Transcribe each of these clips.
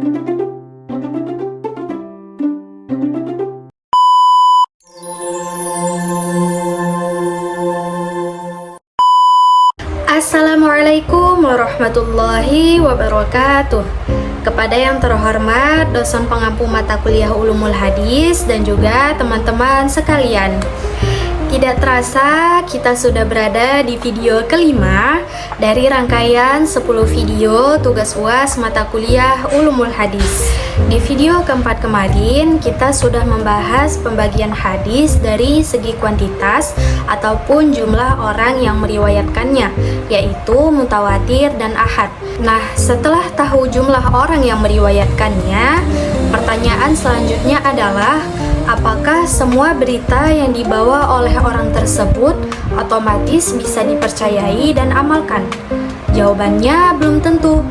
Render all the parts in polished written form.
Assalamualaikum warahmatullahi wabarakatuh. Kepada yang terhormat dosen pengampu mata kuliah Ulumul Hadis dan juga teman-teman sekalian, tidak terasa kita sudah berada di video kelima dari rangkaian 10 video tugas UAS mata kuliah Ulumul Hadis. Di video keempat kemarin kita sudah membahas pembagian hadis dari segi kuantitas ataupun jumlah orang yang meriwayatkannya, yaitu mutawatir dan ahad. Nah, setelah tahu jumlah orang yang meriwayatkannya, pertanyaan selanjutnya adalah apakah semua berita yang dibawa oleh orang tersebut otomatis bisa dipercayai dan amalkan? Jawabannya belum tentu.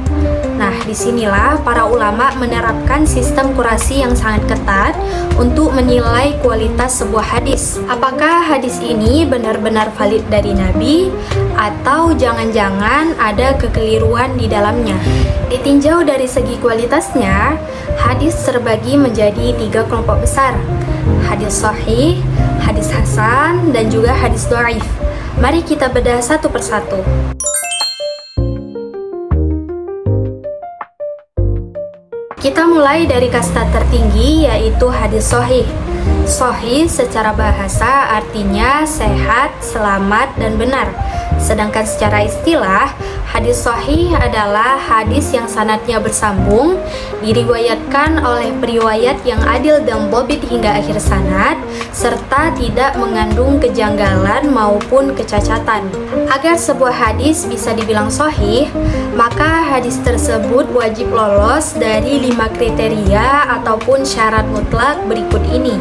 Nah, disinilah para ulama menerapkan sistem kurasi yang sangat ketat untuk menilai kualitas sebuah hadis. Apakah hadis ini benar-benar valid dari Nabi atau jangan-jangan ada kekeliruan di dalamnya? Ditinjau dari segi kualitasnya, hadis terbagi menjadi 3 kelompok besar: hadis sahih, hadis hasan, dan juga hadis dhaif. Mari kita bedah satu persatu. Kita mulai dari kasta tertinggi, yaitu hadis sahih. Sahih secara bahasa artinya sehat, selamat, dan benar. Sedangkan secara istilah, hadis sahih adalah hadis yang sanadnya bersambung, diriwayatkan oleh periwayat yang adil dan dhabit hingga akhir sanad, serta tidak mengandung kejanggalan maupun kecacatan. Agar sebuah hadis bisa dibilang sahih, maka hadis tersebut wajib lolos dari 5 kriteria ataupun syarat mutlak berikut ini.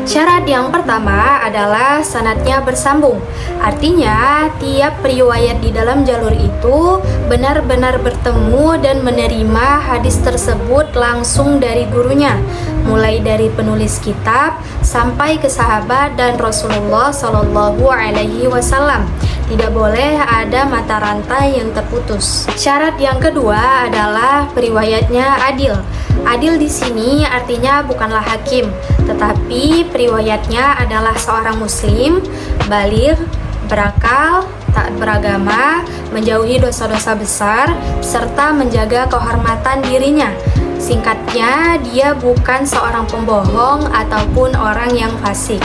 Syarat yang pertama adalah sanadnya bersambung. Artinya, tiap riwayat di dalam jalur itu benar-benar bertemu dan menerima hadis tersebut langsung dari gurunya, mulai dari penulis kitab sampai ke sahabat dan Rasulullah Shallallahu Alaihi Wasallam. Tidak boleh ada mata rantai yang terputus. Syarat yang kedua adalah periwayatnya adil. Adil di sini artinya bukanlah hakim, tetapi periwayatnya adalah seorang muslim, baligh, berakal, taat beragama, menjauhi dosa-dosa besar, serta menjaga kehormatan dirinya. Singkatnya, dia bukan seorang pembohong ataupun orang yang fasik.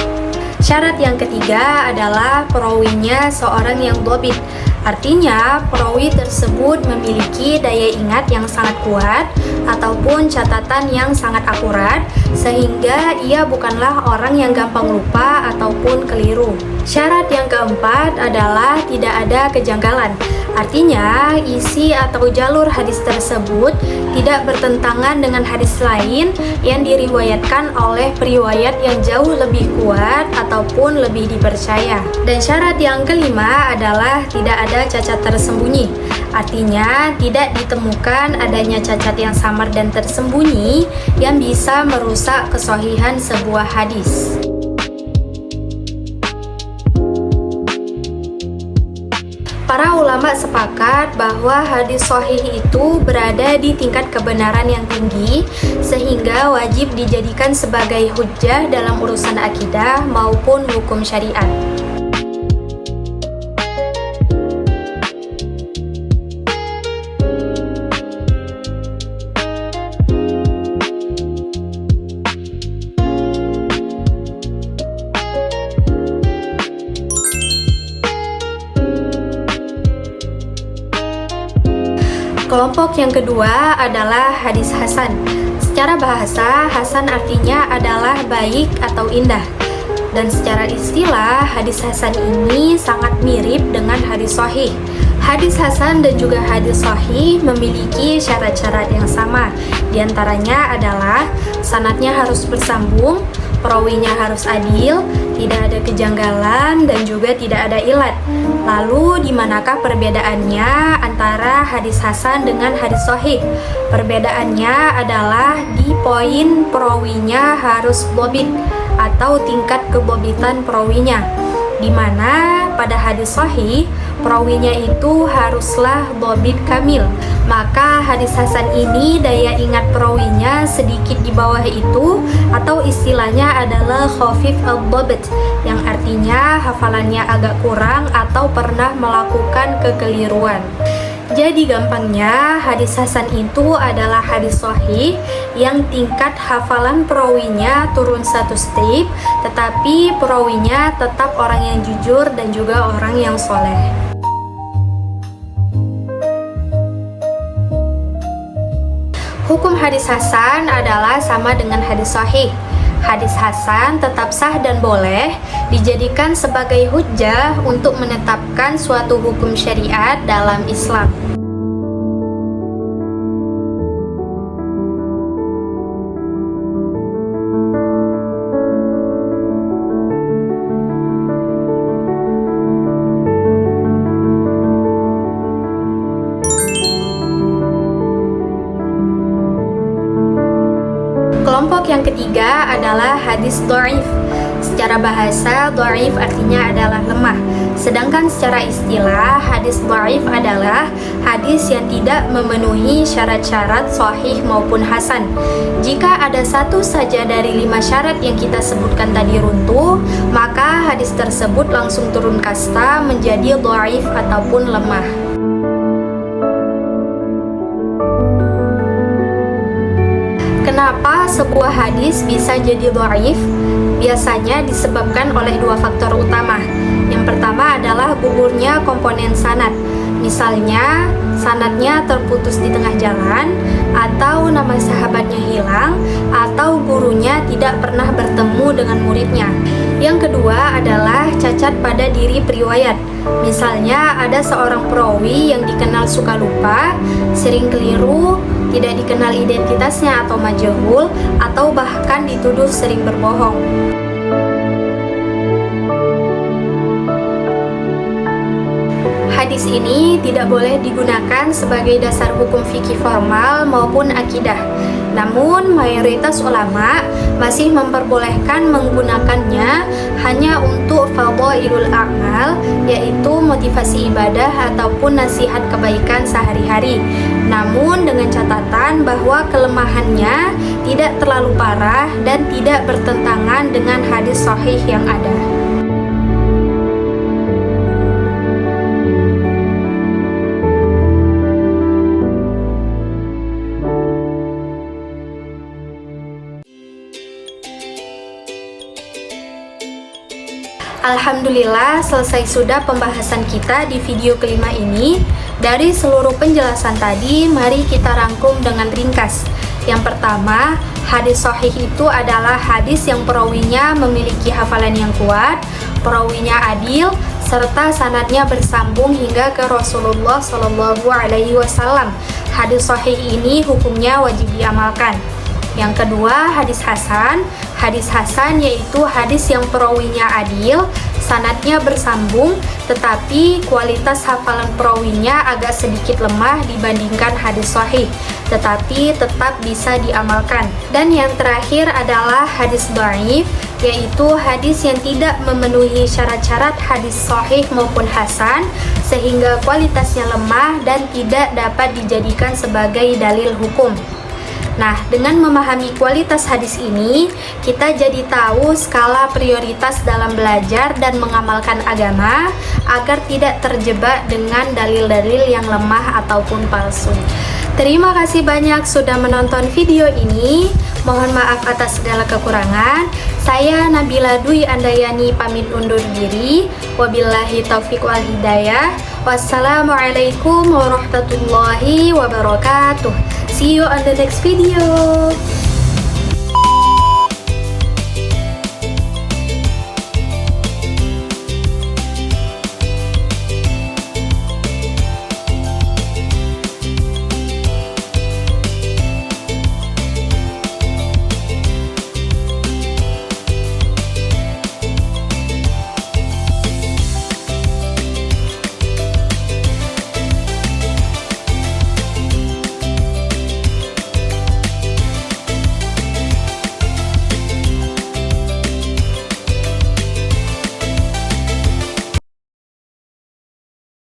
Syarat yang ketiga adalah perawinya seorang yang dhabit. Artinya, perawi tersebut memiliki daya ingat yang sangat kuat ataupun catatan yang sangat akurat, sehingga ia bukanlah orang yang gampang lupa ataupun keliru. Syarat yang keempat adalah tidak ada kejanggalan. Artinya, isi atau jalur hadis tersebut tidak bertentangan dengan hadis lain yang diriwayatkan oleh periwayat yang jauh lebih kuat ataupun lebih dipercaya. Dan syarat yang kelima adalah tidak ada cacat tersembunyi. Artinya, tidak ditemukan adanya cacat yang samar dan tersembunyi yang bisa merusak kesahihan sebuah hadis. Para ulama sepakat bahwa hadis sahih itu berada di tingkat kebenaran yang tinggi, sehingga wajib dijadikan sebagai hujjah dalam urusan akidah maupun hukum syariat. Kelompok yang kedua adalah hadis hasan. Secara bahasa, hasan artinya adalah baik atau indah. Dan secara istilah, hadis hasan ini sangat mirip dengan hadis sahih. Hadis hasan dan juga hadis sahih memiliki syarat-syarat yang sama. Di antaranya adalah sanadnya harus bersambung, perawinya harus adil, tidak ada kejanggalan, dan juga tidak ada ilat. Lalu, di manakah perbedaannya antara hadis hasan dengan hadis sahih? Perbedaannya adalah di poin perawinya harus dhabit atau tingkat kebobitan perawinya, di mana pada hadis sahih perawinya itu haruslah dhabit kamil. Maka hadis hasan ini daya ingat perawinya sedikit di bawah itu, atau istilahnya adalah khafif al-dhabt, yang artinya hafalannya agak kurang atau pernah melakukan kekeliruan. Jadi gampangnya, hadis hasan itu adalah hadis sahih yang tingkat hafalan perawinya turun satu step, tetapi perawinya tetap orang yang jujur dan juga orang yang soleh. Hukum hadis hasan adalah sama dengan hadis sahih. Hadis hasan tetap sah dan boleh dijadikan sebagai hujjah untuk menetapkan suatu hukum syariat dalam Islam. Kelompok yang ketiga adalah hadis dhaif. Secara bahasa, dhaif artinya adalah lemah. Sedangkan secara istilah, hadis dhaif adalah hadis yang tidak memenuhi syarat-syarat sahih maupun hasan. Jika ada satu saja dari 5 syarat yang kita sebutkan tadi runtuh, maka hadis tersebut langsung turun kasta menjadi dhaif ataupun lemah. Kenapa sebuah hadis bisa jadi dhaif? Biasanya disebabkan oleh 2 faktor utama. Yang pertama adalah gugurnya komponen sanad. Misalnya, sanadnya terputus di tengah jalan, atau nama sahabatnya hilang, atau gurunya tidak pernah bertemu dengan muridnya. Yang kedua adalah cacat pada diri periwayat. Misalnya, ada seorang perawi yang dikenal suka lupa, sering keliru, tidak dikenal identitasnya atau majhul, atau bahkan dituduh sering berbohong. Hadis ini tidak boleh digunakan sebagai dasar hukum fikih formal maupun akidah. Namun, mayoritas ulama masih memperbolehkan menggunakannya hanya untuk fadhailul a'mal, yaitu motivasi ibadah ataupun nasihat kebaikan sehari-hari. Namun dengan catatan bahwa kelemahannya tidak terlalu parah dan tidak bertentangan dengan hadis sahih yang ada. Alhamdulillah, selesai sudah pembahasan kita di video kelima ini. Dari seluruh penjelasan tadi, mari kita rangkum dengan ringkas. Yang pertama, hadis sahih itu adalah hadis yang perawinya memiliki hafalan yang kuat, perawinya adil, serta sanadnya bersambung hingga ke Rasulullah SAW. Hadis sahih ini hukumnya wajib diamalkan. Yang kedua, hadis hasan. Hadis hasan yaitu hadis yang perawinya adil, sanadnya bersambung, tetapi kualitas hafalan perawinya agak sedikit lemah dibandingkan hadis sahih, tetapi tetap bisa diamalkan. Dan yang terakhir adalah hadis dhaif, yaitu hadis yang tidak memenuhi syarat-syarat hadis sahih maupun hasan, sehingga kualitasnya lemah dan tidak dapat dijadikan sebagai dalil hukum. Nah, dengan memahami kualitas hadis ini, kita jadi tahu skala prioritas dalam belajar dan mengamalkan agama agar tidak terjebak dengan dalil-dalil yang lemah ataupun palsu. Terima kasih banyak sudah menonton video ini. Mohon maaf atas segala kekurangan. Saya Nabila Dwi Andayani pamit undur diri. Wabillahi taufiq wal hidayah. Wassalamualaikum warahmatullahi wabarakatuh. See you on the next video.